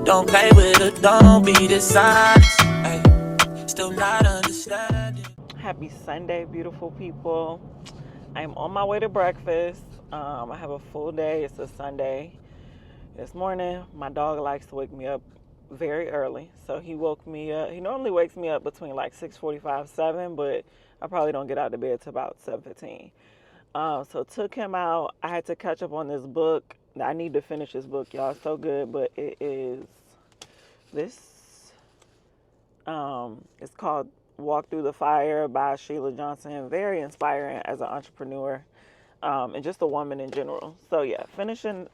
Don't play with it, don't be dishonest. Ay, still not understanding. Happy Sunday, beautiful people. I'm on my way to breakfast. I have a full day. It's a Sunday. This morning, my dog likes to wake me up very early. So he woke me up. He normally wakes me up between like 6:45, 7, but I probably don't get out of bed till about 7:15. So took him out. I had to catch up on this book. I need to finish this book, y'all. It's so good, but it is this. It's called Walk Through the Fire by Sheila Johnson. Very inspiring as an entrepreneur, and just a woman in general. So yeah,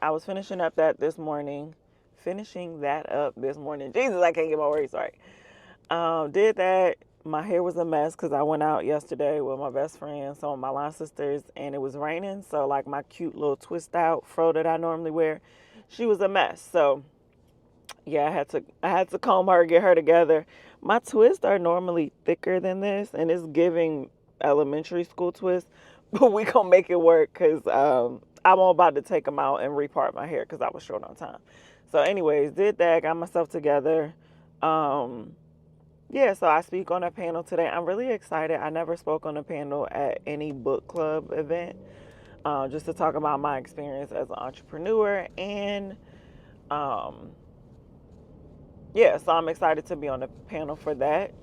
I was finishing up that this morning. Finishing that up this morning. Jesus, I can't get my words right. Did that. My hair was a mess because I went out yesterday with my best friend, some of my line sisters, and it was raining. So like my cute little twist out fro that I normally wear, she was a mess. So yeah, I had to comb her, get her together. My twists are normally thicker than this, and it's giving elementary school twist, but we gonna make it work because I'm about to take them out and repart my hair because I was short on time. So, anyways, did that, got myself together. Yeah, so I speak on a panel today. I'm really excited. I never spoke on a panel at any book club event, just to talk about my experience as an entrepreneur and yeah, so I'm excited to be on the panel for that.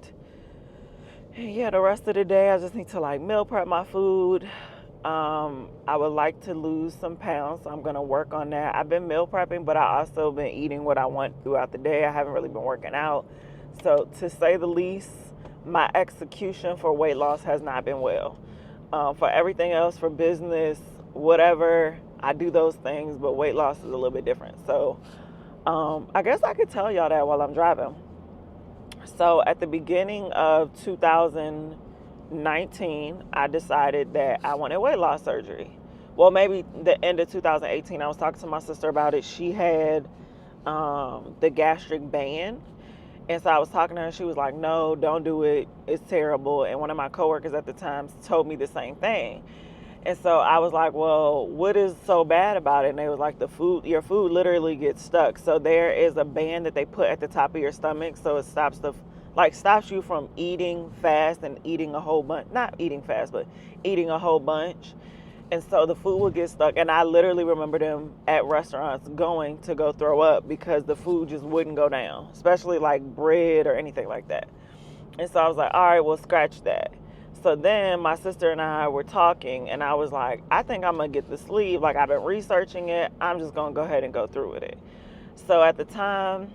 And yeah, the rest of the day, I just need to like meal prep my food. I would like to lose some pounds, so I'm gonna work on that. I've been meal prepping, but I also been eating what I want throughout the day. I haven't really been working out. So to say the least, my execution for weight loss has not been well. For everything else, for business, whatever, I do those things, but weight loss is a little bit different. So I guess I could tell y'all that while I'm driving. So at the beginning of 2019, I decided that I wanted weight loss surgery. Well, maybe the end of 2018, I was talking to my sister about it. She had the gastric band. And so I was talking to her, and she was like, no, don't do it. It's terrible. And one of my coworkers at the time told me the same thing. And so I was like, well, what is so bad about it? And they was like, your food literally gets stuck. So there is a band that they put at the top of your stomach. So it stops you from eating fast and eating a whole bunch, not eating fast, but eating a whole bunch. And so the food would get stuck. And I literally remember them at restaurants going to go throw up because the food just wouldn't go down, especially like bread or anything like that. And so I was like, all right, well, scratch that. So then my sister and I were talking, and I was like, I think I'm going to get the sleeve. Like, I've been researching it. I'm just going to go ahead and go through with it. So at the time,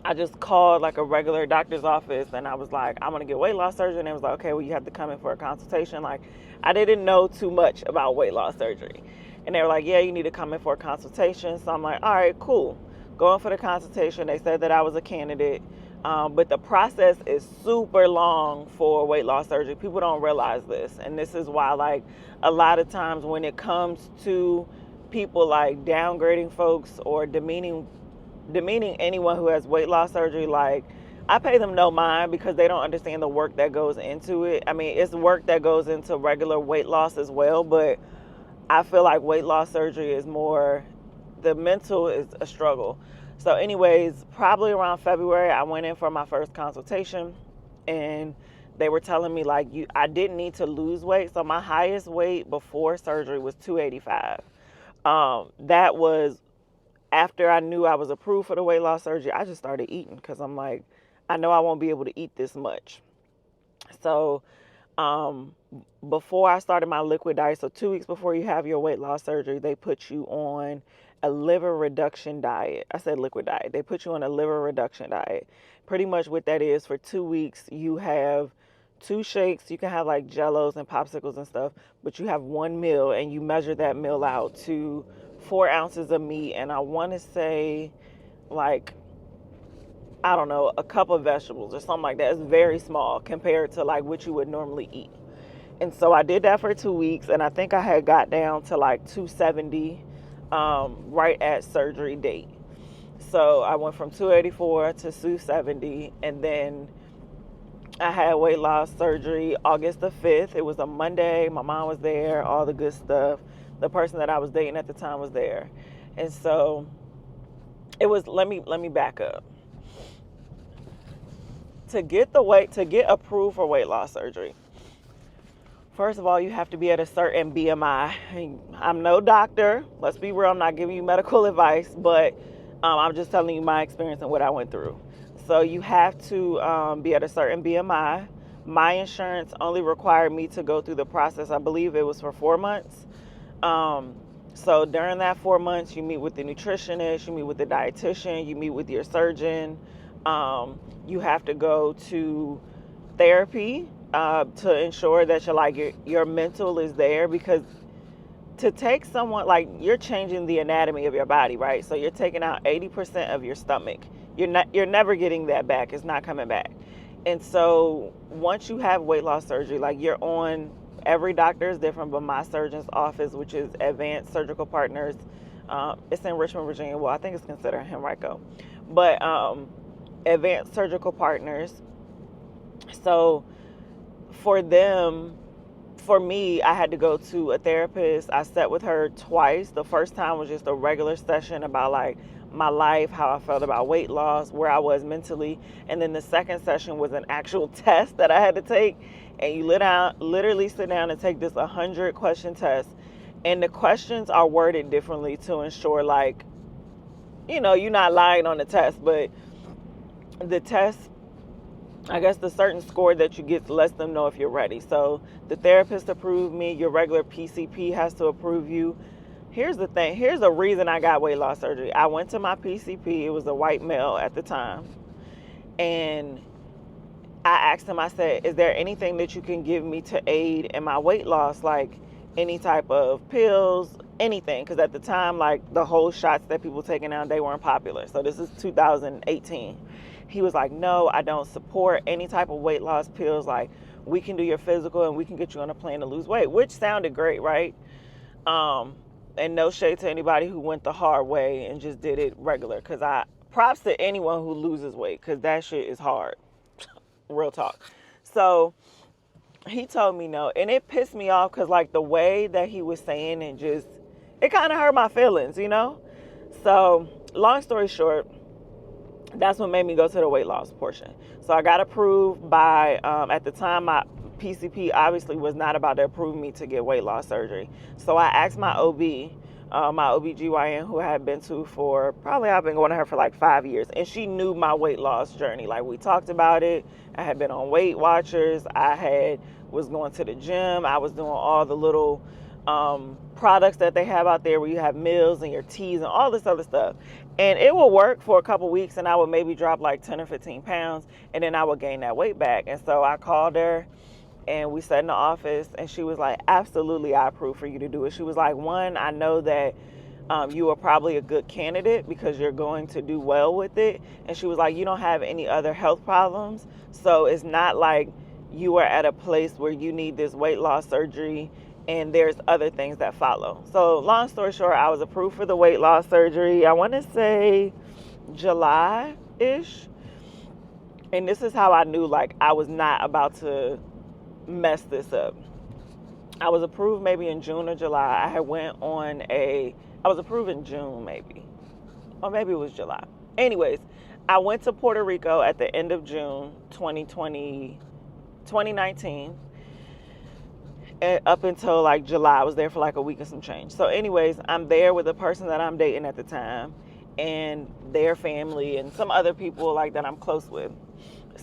I just called like a regular doctor's office, and I was like, I'm going to get weight loss surgery. And they was like, okay, well, you have to come in for a consultation. Like, I didn't know too much about weight loss surgery. And they were like, yeah, you need to come in for a consultation. So I'm like, all right, cool. Going for the consultation. They said that I was a candidate. But the process is super long for weight loss surgery. People don't realize this. And this is why, like, a lot of times when it comes to people like downgrading folks or demeaning anyone who has weight loss surgery, like, I pay them no mind because they don't understand the work that goes into it. I mean, it's work that goes into regular weight loss as well, but I feel like weight loss surgery is more, the mental is a struggle. So anyways, probably around February, I went in for my first consultation, and they were telling me like I didn't need to lose weight. So my highest weight before surgery was 285. That was after I knew I was approved for the weight loss surgery. I just started eating because I'm like, I know I won't be able to eat this much. So before I started my liquid diet, so 2 weeks before you have your weight loss surgery, they put you on a liver reduction diet. I said liquid diet. They put you on a liver reduction diet. Pretty much what that is, for 2 weeks, you have 2 shakes. You can have like jellos and popsicles and stuff, but you have 1 meal, and you measure that meal out to 4 ounces of meat. And I want to say like, I don't know, a cup of vegetables or something like that. It's very small compared to like what you would normally eat. And so I did that for 2 weeks, and I think I had got down to like 270 right at surgery date. So I went from 284 to 270, and then I had weight loss surgery August the 5th. It was a Monday. My mom was there, all the good stuff. the person that I was dating at the time was there. And so it was, let me back up. To get approved for weight loss surgery, first of all, you have to be at a certain BMI. I'm no doctor. Let's be real. I'm not giving you medical advice, but I'm just telling you my experience and what I went through. So you have to be at a certain BMI. My insurance only required me to go through the process. I believe it was for 4 months. So during that 4 months, you meet with the nutritionist, you meet with the dietitian, you meet with your surgeon. You have to go to therapy to ensure that your mental is there, because to take someone, like, you're changing the anatomy of your body, right? So you're taking out 80% of your stomach. You're never getting that back. It's not coming back. And so once you have weight loss surgery, like, you're on, every doctor is different, but my surgeon's office, which is Advanced Surgical Partners, it's in Richmond, Virginia. Well, I think it's considered Henrico, but Advanced Surgical Partners. So for me, I had to go to a therapist. I sat with her twice. The first time was just a regular session about, like, my life, how I felt about weight loss, where I was mentally. And then the second session was an actual test that I had to take. And you literally sit down and take this 100-question test. And the questions are worded differently to ensure, like, you're not lying on the test. But the test, I guess the certain score that you get lets them know if you're ready. So the therapist approved me. Your regular PCP has to approve you. Here's the thing. Here's the reason I got weight loss surgery. I went to my PCP. It was a white male at the time. And I asked him, I said, is there anything that you can give me to aid in my weight loss? Like any type of pills, anything. Because at the time, like, the whole shots that people taking now, they weren't popular. So this is 2018. He was like, no, I don't support any type of weight loss pills. Like, we can do your physical and we can get you on a plan to lose weight, which sounded great, right? And no shade to anybody who went the hard way and just did it regular. Because props to anyone who loses weight, because that shit is hard. Real talk. So he told me no. And it pissed me off because, like, the way that he was saying, and just, it kind of hurt my feelings, So long story short, that's what made me go to the weight loss portion. So I got approved by, at the time, my PCP obviously was not about to approve me to get weight loss surgery. So I asked my OB, my OBGYN, who I had been to for, probably I've been going to her for like 5 years. And she knew my weight loss journey. Like, we talked about it. I had been on Weight Watchers. Was going to the gym. I was doing all the little products that they have out there where you have meals and your teas and all this other stuff. And it will work for a couple weeks, and I would maybe drop like 10 or 15 pounds, and then I would gain that weight back. And so I called her, and we sat in the office, and she was like, absolutely, I approve for you to do it. She was like, one, I know that you are probably a good candidate because you're going to do well with it. And she was like, you don't have any other health problems. So it's not like you are at a place where you need this weight loss surgery and there's other things that follow. So long story short, I was approved for the weight loss surgery, I want to say July-ish. And this is how I knew, like, I was not about to mess this up. I was approved maybe in June or July. I was approved in June maybe. Or maybe it was July. Anyways, I went to Puerto Rico at the end of June 2019. And up until like July, I was there for like a week and some change. So anyways, I'm there with the person that I'm dating at the time and their family and some other people like that I'm close with.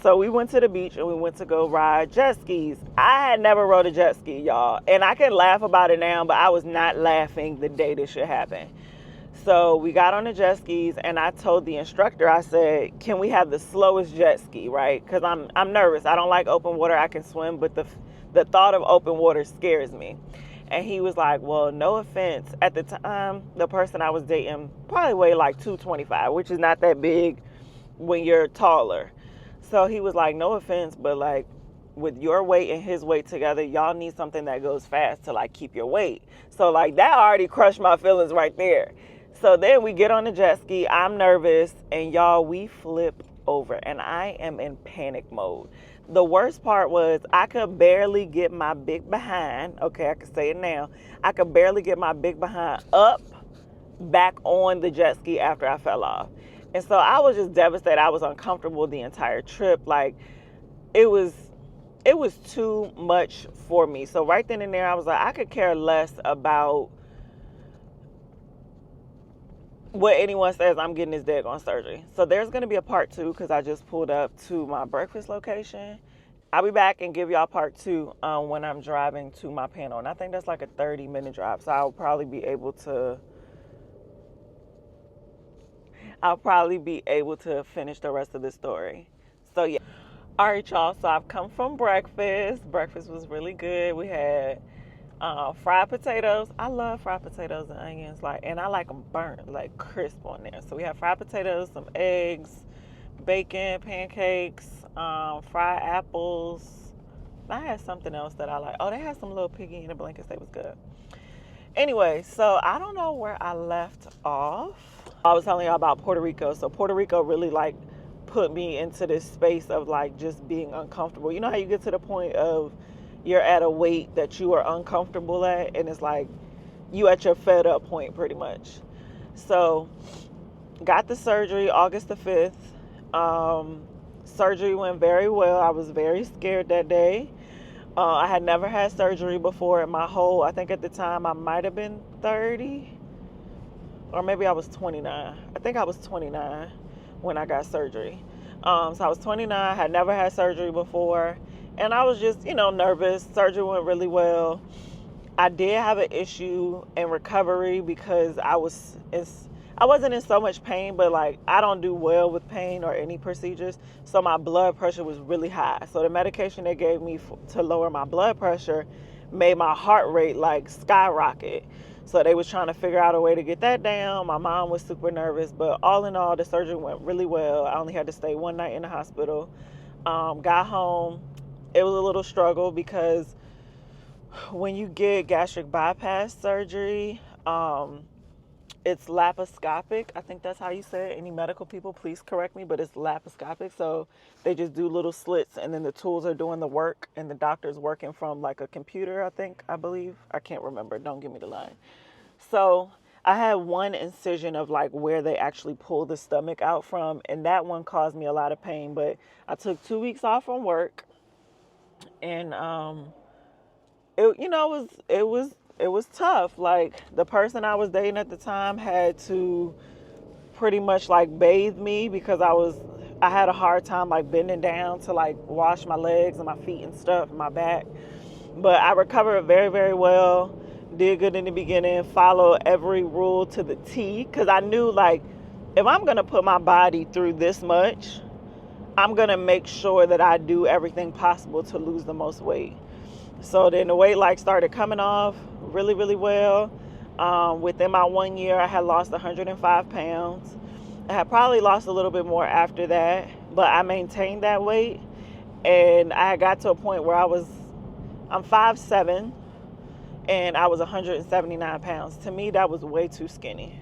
So we went to the beach and we went to go ride jet skis. I had never rode a jet ski, y'all. And I can laugh about it now, but I was not laughing the day this shit happened. So we got on the jet skis and I told the instructor, I said, can we have the slowest jet ski, right? Because I'm nervous. I don't like open water. I can swim, but the thought of open water scares me. And he was like, well, no offense. At the time, the person I was dating probably weighed like 225, which is not that big when you're taller. So he was like, no offense, but like with your weight and his weight together, y'all need something that goes fast to like keep your weight. So like that already crushed my feelings right there. So then we get on the jet ski. I'm nervous and y'all, we flip over and I am in panic mode. The worst part was I could barely get my big behind. Okay, I can say it now. I could barely get my big behind up back on the jet ski after I fell off. And so I was just devastated. I was uncomfortable the entire trip. Like it was too much for me. So right then and there I was like, I could care less about what anyone says. I'm getting this daggone surgery. So there's going to be a part 2 because I just pulled up to my breakfast location. I'll be back and give y'all part 2 when I'm driving to my panel. And I think that's like a 30-minute drive. So I'll probably be able to finish the rest of the story. So yeah. All right, y'all. So I've come from breakfast. Breakfast was really good. We had fried potatoes. I love fried potatoes and onions, and I like them burnt, like crisp on there. So we had fried potatoes, some eggs, bacon, pancakes, fried apples. I had something else that I like. Oh, they had some little piggy in the blankets. They was good. Anyway, so I don't know where I left off. I was telling y'all about Puerto Rico. So Puerto Rico really put me into this space of just being uncomfortable. You know how you get to the point of you're at a weight that you are uncomfortable at, and it's like you at your fed up point pretty much. So got the surgery August the 5th. Surgery went very well. I was very scared that day. I had never had surgery before in my whole, I think at the time I might have been 30 or maybe I was 29. I think I was 29 when I got surgery. So I was 29, had never had surgery before, and I was just, nervous. Surgery went really well. I did have an issue in recovery because I wasn't in so much pain, but I don't do well with pain or any procedures, so my blood pressure was really high. So the medication they gave me to lower my blood pressure made my heart rate skyrocket. So they was trying to figure out a way to get that down. My mom was super nervous, but all in all, the surgery went really well. I only had to stay one night in the hospital. Got home. It was a little struggle because when you get gastric bypass surgery, it's laparoscopic. I think that's how you say it. Any medical people, please correct me, but it's laparoscopic. So they just do little slits, and then the tools are doing the work, and the doctor's working from a computer, I believe. I can't remember. Don't give me the line. So I had one incision of where they actually pull the stomach out from, and that one caused me a lot of pain. But I took 2 weeks off from work, and it was tough. The person I was dating at the time had to pretty much bathe me because I had a hard time bending down to wash my legs and my feet and stuff and my back. But I recovered very, very well. Did good in the beginning, followed every rule to the T, because I knew if I'm going to put my body through this much, I'm going to make sure that I do everything possible to lose the most weight. So then the weight started coming off really, really well. Within my 1 year, I had lost 105 pounds. I had probably lost a little bit more after that, but I maintained that weight. And I got to a point where I'm 5'7", and I was 179 pounds. To me, that was way too skinny.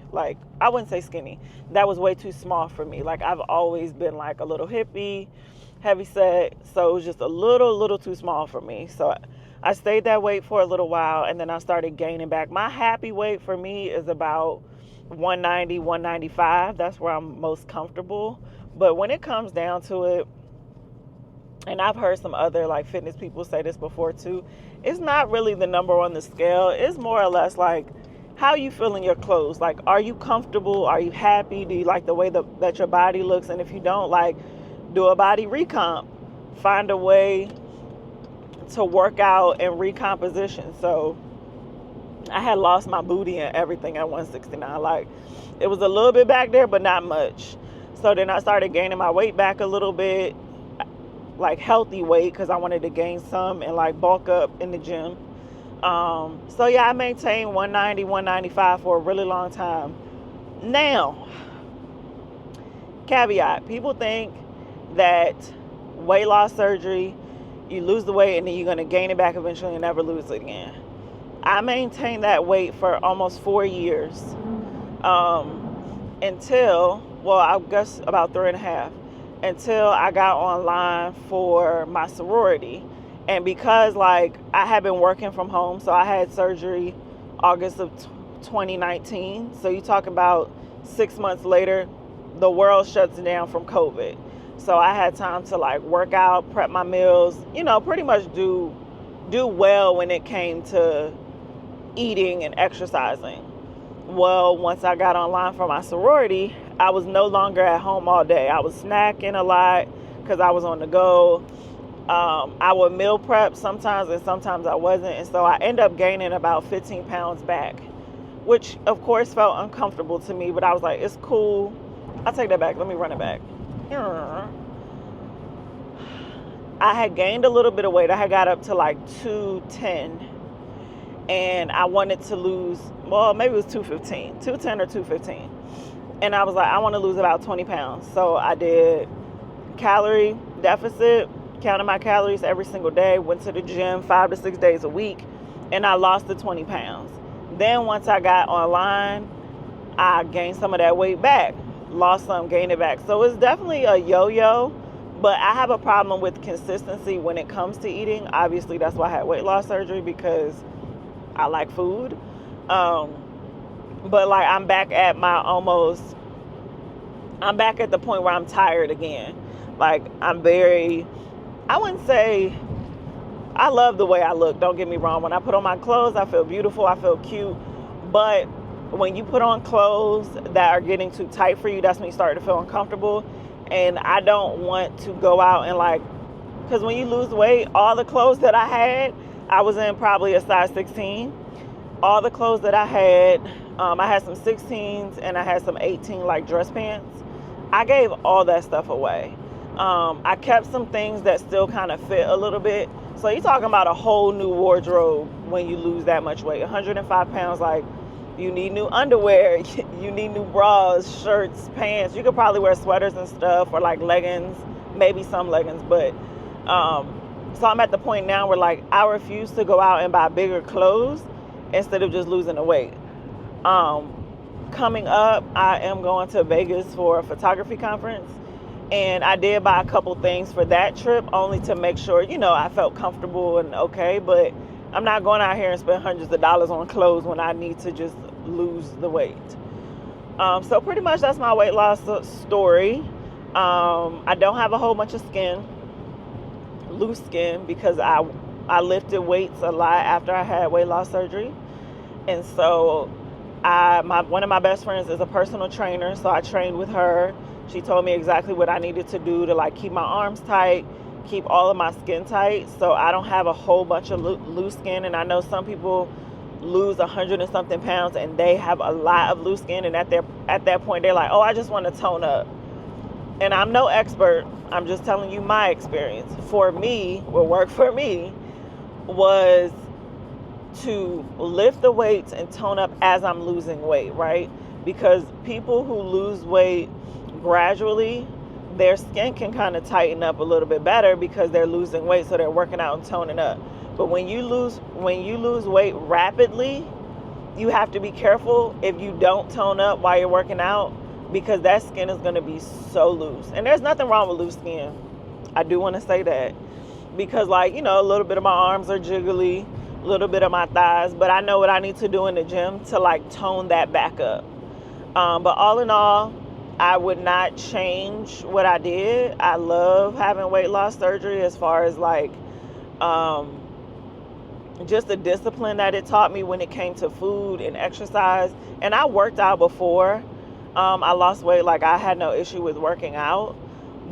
I wouldn't say skinny. That was way too small for me. I've always been a little hippie, heavy set, so it was just a little too small for me. So I stayed that weight for a little while, and then I started gaining back. My happy weight for me is about 190, 195. That's where I'm most comfortable. But when it comes down to it, and I've heard some other fitness people say this before too, it's not really the number on the scale. It's more or less how you feel in your clothes. Are you comfortable? Are you happy? Do you like the way that your body looks? And if you don't, do a body recomp. Find a way to work out and recomposition. So I had lost my booty and everything at 169. It was a little bit back there, but not much. So then I started gaining my weight back a little bit, healthy weight, because I wanted to gain some and bulk up in the gym. So yeah, I maintained 190, 195 for a really long time. Now, caveat, people think that weight loss surgery, you lose the weight and then you're going to gain it back eventually and never lose it again. I maintained that weight for almost 4 years, until, I guess about 3.5, until I got online for my sorority. And because like I had been working from home, so I had surgery August of 2019. So you talk about 6 months later, the world shuts down from COVID. So I had time to like work out, prep my meals, pretty much do well when it came to eating and exercising. Well, once I got online for my sorority, I was no longer at home all day. I was snacking a lot because I was on the go. I would meal prep sometimes and sometimes I wasn't. And so I ended up gaining about 15 pounds back, which of course felt uncomfortable to me, but I was like, it's cool. I'll take that back. Let me run it back. I had gained a little bit of weight. I had got up to like 210 and I wanted to lose, well, maybe it was 210 or 215. And I was like, I want to lose about 20 pounds. So I did calorie deficit, counted my calories every single day, went to the gym 5 to 6 days a week, and I lost the 20 pounds. Then once I got online, I gained some of that weight back, lost some, gained it back. So it's definitely a yo-yo, but I have a problem with consistency when it comes to eating. Obviously, that's why I had weight loss surgery, because I like food. But like I'm back at the point where I'm tired again. Like I wouldn't say, I love the way I look, don't get me wrong. When I put on my clothes, I feel beautiful, I feel cute. But when you put on clothes that are getting too tight for you, that's when you start to feel uncomfortable. And I don't want to go out and like, because when you lose weight, all the clothes that I was in probably a size 16. All the clothes that I had some 16s and I had some 18 like dress pants. I gave all that stuff away. I kept some things that still kind of fit a little bit. So you're talking about a whole new wardrobe when you lose that much weight. 105 pounds, like you need new underwear, you need new bras, shirts, pants. You could probably wear sweaters and stuff, or like leggings, maybe some leggings. But so I'm at the point now where like I refuse to go out and buy bigger clothes instead of just losing the weight. Coming up, I am going to Vegas for a photography conference. And I did buy a couple things for that trip only to make sure, I felt comfortable and okay. But I'm not going out here and spend hundreds of dollars on clothes when I need to just lose the weight. So pretty much that's my weight loss story. I don't have a whole bunch of loose skin, because I lifted weights a lot after I had weight loss surgery. And so one of my best friends is a personal trainer, so I trained with her. She told me exactly what I needed to do to like keep my arms tight, keep all of my skin tight, so I don't have a whole bunch of loose skin. And I know some people lose 100 and something pounds and they have a lot of loose skin, and at that point they're like, oh, I just want to tone up. And I'm no expert, I'm just telling you my experience. For me, what worked for me was to lift the weights and tone up as I'm losing weight, right? Because people who lose weight gradually, their skin can kind of tighten up a little bit better because they're losing weight, so they're working out and toning up. But when you lose weight rapidly, you have to be careful if you don't tone up while you're working out, because that skin is going to be so loose. And there's nothing wrong with loose skin. I do want to say that, because like, a little bit of my arms are jiggly, a little bit of my thighs, but I know what I need to do in the gym to like tone that back up. But all in all, I would not change what I did. I love having weight loss surgery, as far as like just the discipline that it taught me when it came to food and exercise. And I worked out before I lost weight. Like I had no issue with working out,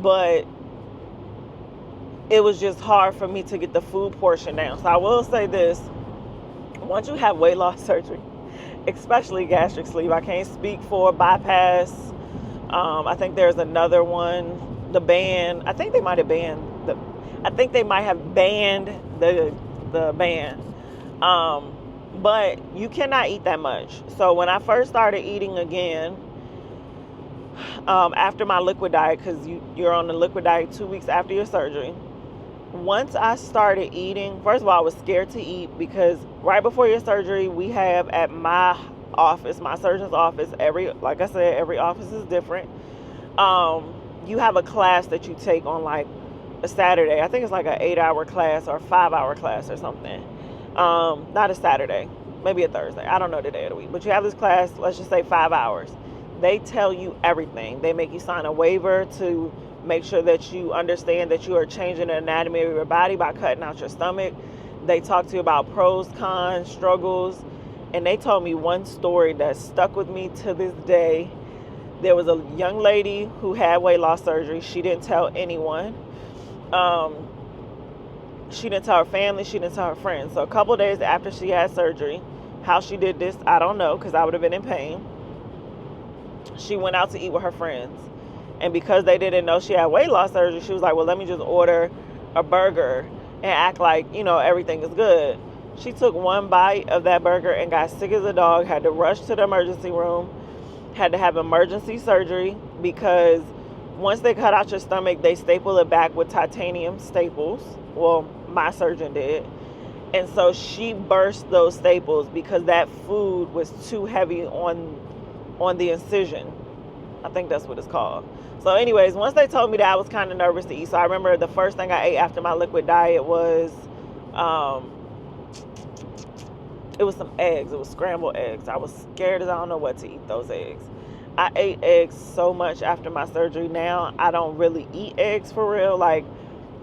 but it was just hard for me to get the food portion down. So I will say this: once you have weight loss surgery, especially gastric sleeve, I can't speak for bypass. I think there's another one, the band. I think they might have banned the band. But you cannot eat that much. So when I first started eating again, after my liquid diet, because you're on the liquid diet 2 weeks after your surgery. Once I started eating, first of all, I was scared to eat, because right before your surgery, we have at my office, my surgeon's office, every office is different. you have a class that you take on like a Saturday. I think it's like an 8-hour class or a 5-hour class or something. Not a Saturday, maybe a Thursday. I don't know the day of the week, but you have this class, let's just say 5 hours. They tell you everything. They make you sign a waiver to make sure that you understand that you are changing the anatomy of your body by cutting out your stomach. They talk to you about pros, cons, struggles. And they told me one story that stuck with me to this day. There was a young lady who had weight loss surgery. She didn't tell anyone. She didn't tell her family. She didn't tell her friends. So a couple of days after she had surgery, how she did this, I don't know, because I would have been in pain. She went out to eat with her friends. And because they didn't know she had weight loss surgery, she was like, well, let me just order a burger and act like, everything is good. She took one bite of that burger and got sick as a dog, had to rush to the emergency room, had to have emergency surgery because once they cut out your stomach, they staple it back with titanium staples. Well, my surgeon did. And so she burst those staples because that food was too heavy on the incision. I think that's what it's called. So anyways, once they told me that, I was kind of nervous to eat. So I remember the first thing I ate after my liquid diet was it was some eggs. It was scrambled eggs. I was scared as I don't know what to eat those eggs. I ate eggs so much after my surgery. Now I don't really eat eggs for real. Like,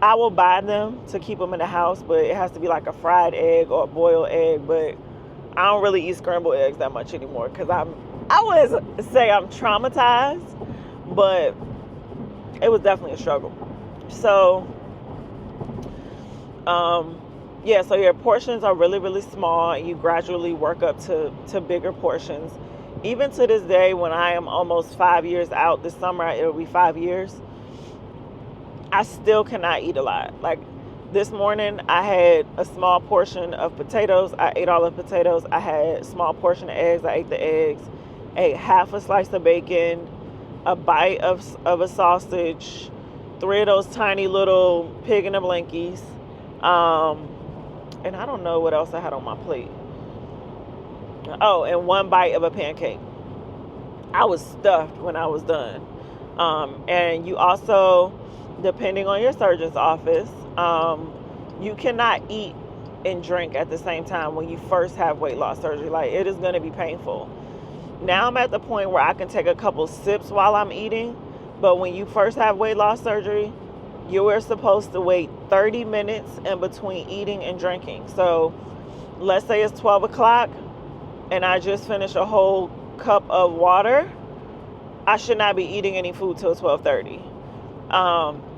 I will buy them to keep them in the house, but it has to be like a fried egg or a boiled egg. But I don't really eat scrambled eggs that much anymore because I wouldn't say I'm traumatized, but it was definitely a struggle. So, so your portions are really, really small, and you gradually work up to bigger portions. Even to this day, when I am almost 5 years out, this summer it'll be 5 years, I still cannot eat a lot. Like this morning, I had a small portion of potatoes. I ate all the potatoes. I had a small portion of eggs. I ate the eggs. Ate half a slice of bacon, a bite of a sausage, 3 of those tiny little pig in the blankies, and I don't know what else I had on my plate. Oh, and 1 bite of a pancake. I was stuffed when I was done. And you also, depending on your surgeon's office, you cannot eat and drink at the same time when you first have weight loss surgery. Like, it is going to be painful. Now I'm at the point where I can take a couple sips while I'm eating, but when you first have weight loss surgery, you are supposed to wait 30 minutes in between eating and drinking. So let's say it's 12 o'clock and I just finished a whole cup of water. I should not be eating any food till 12:30.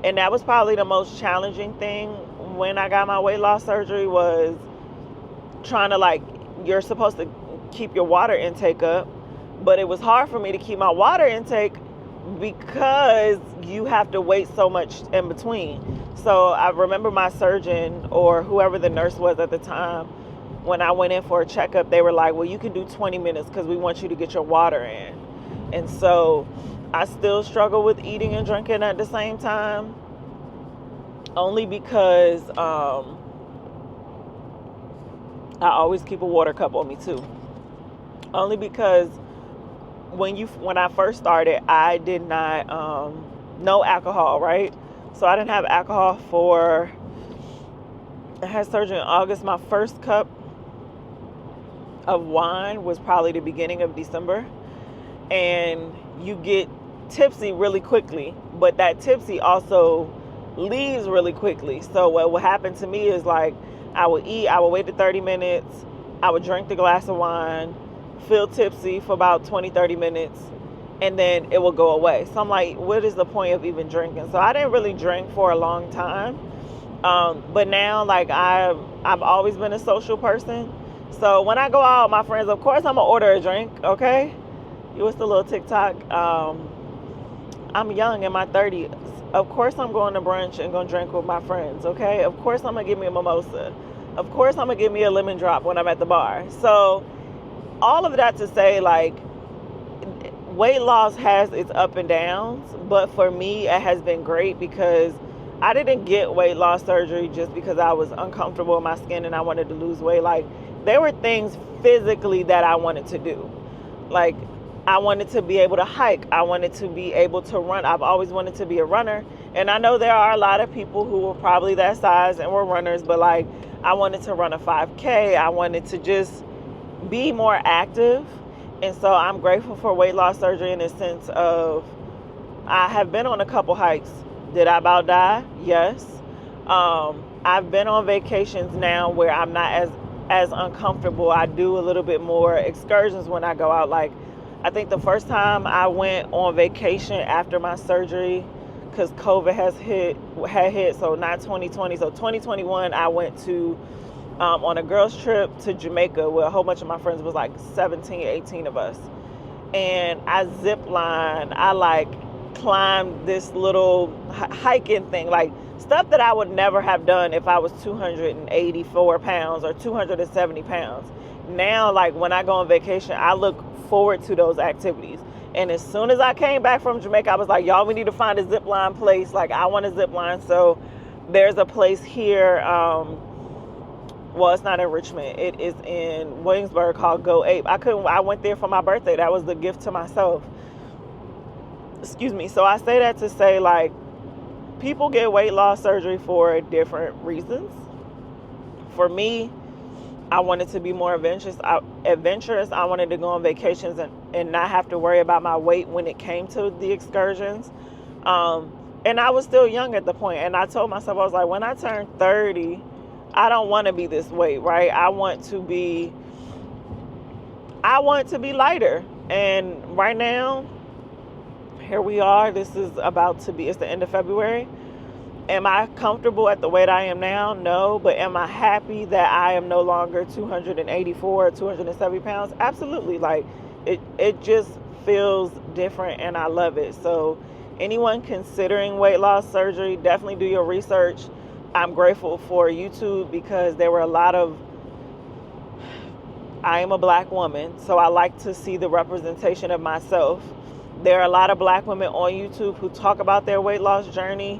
And that was probably the most challenging thing when I got my weight loss surgery, was trying to, you're supposed to keep your water intake up, but it was hard for me to keep my water intake because you have to wait so much in between. So I remember my surgeon, or whoever the nurse was at the time, when I went in for a checkup, they were like, well, you can do 20 minutes because we want you to get your water in. And so I still struggle with eating and drinking at the same time, only because I always keep a water cup on me too. Only because when I first started, I did not no alcohol, right? So I didn't have alcohol I had surgery in August. My first cup of wine was probably the beginning of December, and you get tipsy really quickly, but that tipsy also leaves really quickly. So what would happen to me is, I would eat, I would wait the 30 minutes, I would drink the glass of wine, feel tipsy for about 20-30 minutes, and then it will go away. So I'm like, what is the point of even drinking? So I didn't really drink for a long time, but now I've always been a social person. So when I go out with my friends, of course I'm gonna order a drink, okay? What's the little TikTok? I'm young, in my 30s. Of course I'm going to brunch and gonna drink with my friends, okay? Of course I'm gonna give me a mimosa. Of course I'm gonna give me a lemon drop when I'm at the bar. So all of that to say, weight loss has its up and downs, but for me it has been great because I didn't get weight loss surgery just because I was uncomfortable with my skin and I wanted to lose weight. There were things physically that I wanted to do. I wanted to be able to hike. I wanted to be able to run. I've always wanted to be a runner. And I know there are a lot of people who were probably that size and were runners, but like I wanted to run a 5K. I wanted to just be more active. And so I'm grateful for weight loss surgery in the sense of I have been on a couple hikes. Did I about die? Yes. I've been on vacations now where I'm not as uncomfortable. I do a little bit more excursions when I go out. Like I think the first time I went on vacation after my surgery, because COVID had hit, so not 2020, so 2021 I went to on a girls trip to Jamaica where a whole bunch of my friends was like 17, 18 of us. And I zip lined, I like climbed this little hiking thing, like stuff that I would never have done if I was 284 pounds or 270 pounds. Now, like when I go on vacation, I look forward to those activities. And as soon as I came back from Jamaica, I was like, y'all, we need to find a zip line place. Like I want a zip line. So there's a place here. Well, it's not in Richmond. It is in Williamsburg called Go Ape. I went there for my birthday. That was the gift to myself. Excuse me. So I say that to say, like, people get weight loss surgery for different reasons. For me, I wanted to be more adventurous. I wanted to go on vacations and not have to worry about my weight when it came to the excursions. And I was still young at the point. And I told myself, I was like, when I turn 30, I don't want to be this weight, right? I want to be lighter. And right now, here we are. This is it's the end of February. Am I comfortable at the weight I am now? No. But am I happy that I am no longer 284 or 270 pounds? Absolutely. Like it just feels different and I love it. So anyone considering weight loss surgery, definitely do your research. I'm grateful for YouTube because there were I am a black woman, so I like to see the representation of myself. There are a lot of black women on YouTube who talk about their weight loss journey.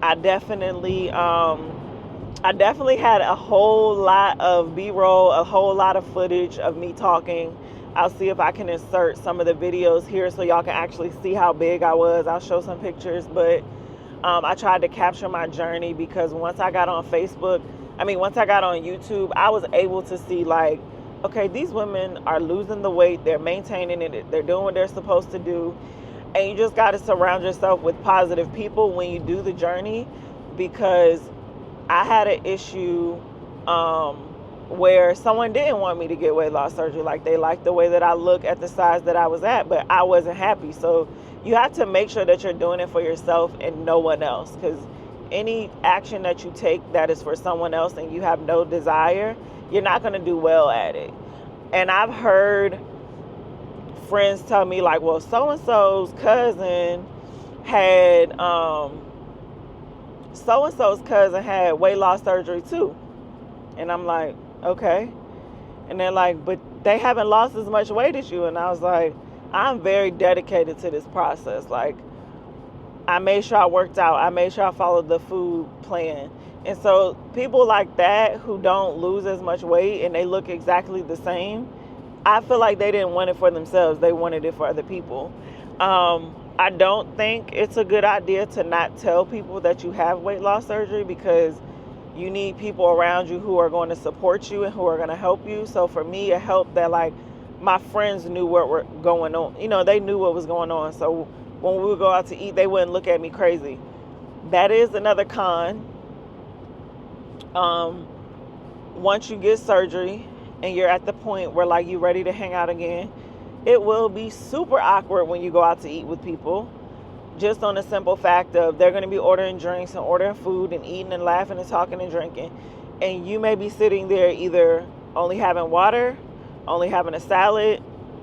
I definitely had a whole lot of B-roll, a whole lot of footage of me talking. I'll see if I can insert some of the videos here so y'all can actually see how big I was. I'll show some pictures, but I tried to capture my journey because once I got on YouTube, I was able to see like, okay, these women are losing the weight, they're maintaining it, they're doing what they're supposed to do. And you just got to surround yourself with positive people when you do the journey, because I had an issue where someone didn't want me to get weight loss surgery. Like they liked the way that I look at the size that I was at, but I wasn't happy. So you have to make sure that you're doing it for yourself and no one else, because any action that you take that is for someone else and you have no desire, you're not going to do well at it. And I've heard friends tell me like, well, so-and-so's cousin had weight loss surgery too. And I'm like, okay. And they're like, but they haven't lost as much weight as you. And I was like, I'm very dedicated to this process. Like, I made sure I worked out. I made sure I followed the food plan. And so people like that who don't lose as much weight and they look exactly the same, I feel like they didn't want it for themselves. They wanted it for other people. I don't think it's a good idea to not tell people that you have weight loss surgery, because you need people around you who are going to support you and who are going to help you. So for me, it helped that like my friends knew what were going on. You know, they knew what was going on. So when we would go out to eat, they wouldn't look at me crazy. That is another con. Once you get surgery and you're at the point where like you're ready to hang out again, it will be super awkward when you go out to eat with people, just on the simple fact of they're going to be ordering drinks and ordering food and eating and laughing and talking and drinking, and you may be sitting there either only having water, only having a salad,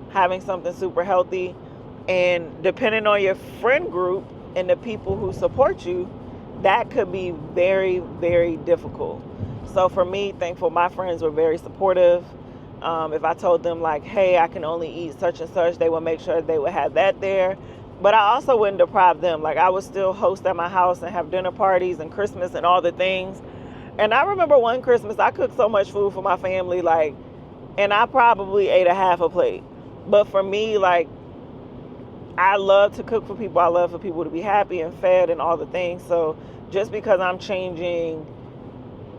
having something super healthy. And depending on your friend group and the people who support you, that could be very, very difficult. So for me, thankful my friends were very supportive. If I told them like, hey, I can only eat such and such, they would make sure they would have that there. But I also wouldn't deprive them. Like I would still host at my house and have dinner parties and Christmas and all the things. And I remember one Christmas, I cooked so much food for my family, like, and I probably ate a half a plate. But for me, like, I love to cook for people. I love for people to be happy and fed and all the things. So just because I'm changing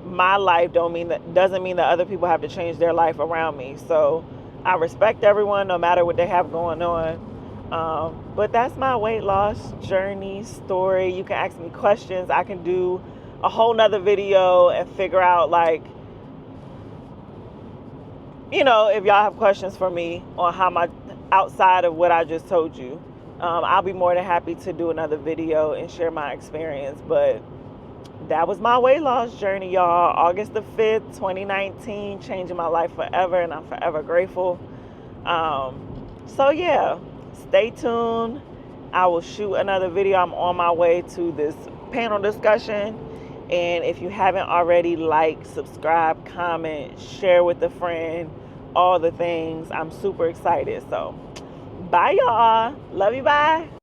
my life doesn't mean that other people have to change their life around me. So I respect everyone no matter what they have going on. But that's my weight loss journey story. You can ask me questions. I can do a whole nother video and figure out, like, you know, if y'all have questions for me on how my outside of what I just told you, I'll be more than happy to do another video and share my experience. But that was my weight loss journey, y'all. August the 5th, 2019, changing my life forever, and I'm forever grateful. So yeah, stay tuned. I will shoot another video. I'm on my way to this panel discussion. And if you haven't already, like, subscribe, comment, share with a friend, all the things. I'm super excited. So bye, y'all. Love you. Bye.